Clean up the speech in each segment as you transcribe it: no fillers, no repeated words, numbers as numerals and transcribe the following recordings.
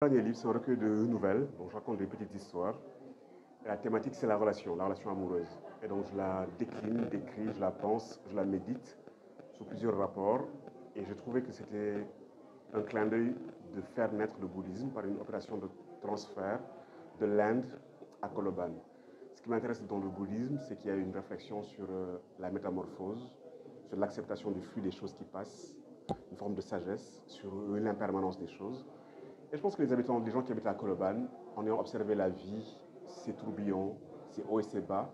Le dernier livre, c'est un recueil de nouvelles, dont je raconte des petites histoires. Et la thématique, c'est la relation amoureuse. Et donc, je la décline, décris, je la pense, je la médite sous plusieurs rapports. Et je trouvais que c'était un clin d'œil de faire naître le bouddhisme par une opération de transfert de l'Inde à Koloban. Ce qui m'intéresse dans le bouddhisme, c'est qu'il y a une réflexion sur la métamorphose, sur l'acceptation du flux des choses qui passent, une forme de sagesse, sur l'impermanence des choses. Et je pense que les gens qui habitent à Koloban, en ayant observé la vie, ses tourbillons, ses hauts et ses bas,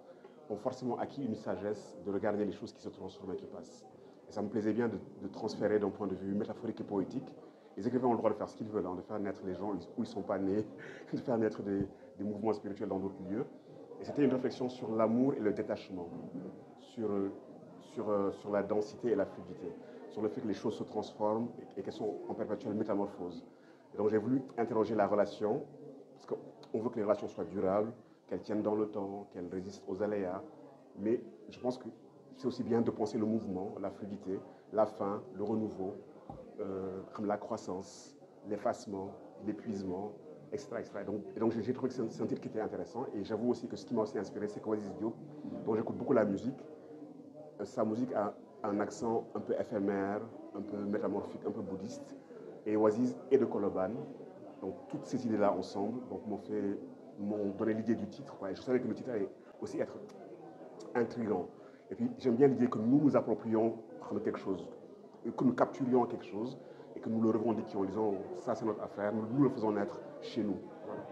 ont forcément acquis une sagesse de regarder les choses qui se transforment et qui passent. Et ça me plaisait bien de transférer d'un point de vue métaphorique et poétique. Les écrivains ont le droit de faire ce qu'ils veulent, de faire naître les gens où ils ne sont pas nés, de faire naître des mouvements spirituels dans d'autres lieux. Et c'était une réflexion sur l'amour et le détachement, sur, sur la densité et la fluidité, sur le fait que les choses se transforment et qu'elles sont en perpétuelle métamorphose. Et donc j'ai voulu interroger la relation, parce qu'on veut que les relations soient durables, qu'elles tiennent dans le temps, qu'elles résistent aux aléas. Mais je pense que c'est aussi bien de penser le mouvement, la fluidité, la fin, le renouveau, comme la croissance, l'effacement, l'épuisement, etc., etc. Et donc j'ai trouvé que c'est un titre qui était intéressant. Et j'avoue aussi que ce qui m'a aussi inspiré, c'est qu'Oasis Diop, dont j'écoute beaucoup la musique, sa musique a un accent un peu éphémère, un peu métamorphique, un peu bouddhiste. Et Oasis est de Koloban. Donc toutes ces idées-là ensemble m'ont donné l'idée du titre. Et je savais que le titre allait aussi être intriguant. Et puis j'aime bien l'idée que nous nous approprions quelque chose, que nous capturions quelque chose et que nous le revendiquions en disant ça c'est notre affaire, nous le faisons naître chez nous. Voilà.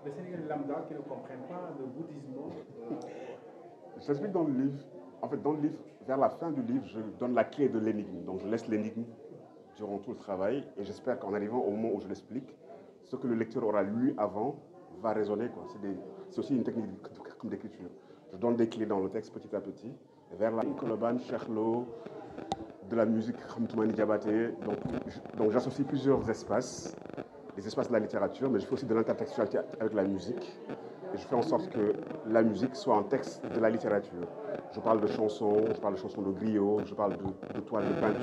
Les Sénégalais lambda qui ne comprennent pas le bouddhisme. Je l'explique dans le livre. En fait, dans le livre, vers la fin du livre, je donne la clé de l'énigme. Donc je laisse l'énigme durant tout le travail et j'espère qu'en arrivant au moment où je l'explique, ce que le lecteur aura lu avant va résonner. C'est aussi une technique comme d'écriture. Je donne des clés dans le texte petit à petit. Vers la Koloban, Cherlo, de la musique Khamtoumani Diabaté. Donc j'associe plusieurs espaces, les espaces de la littérature, mais je fais aussi de l'intertextualité avec la musique. Et je fais en sorte que la musique soit un texte de la littérature. Je parle de chansons de griot, je parle de toiles de peinture.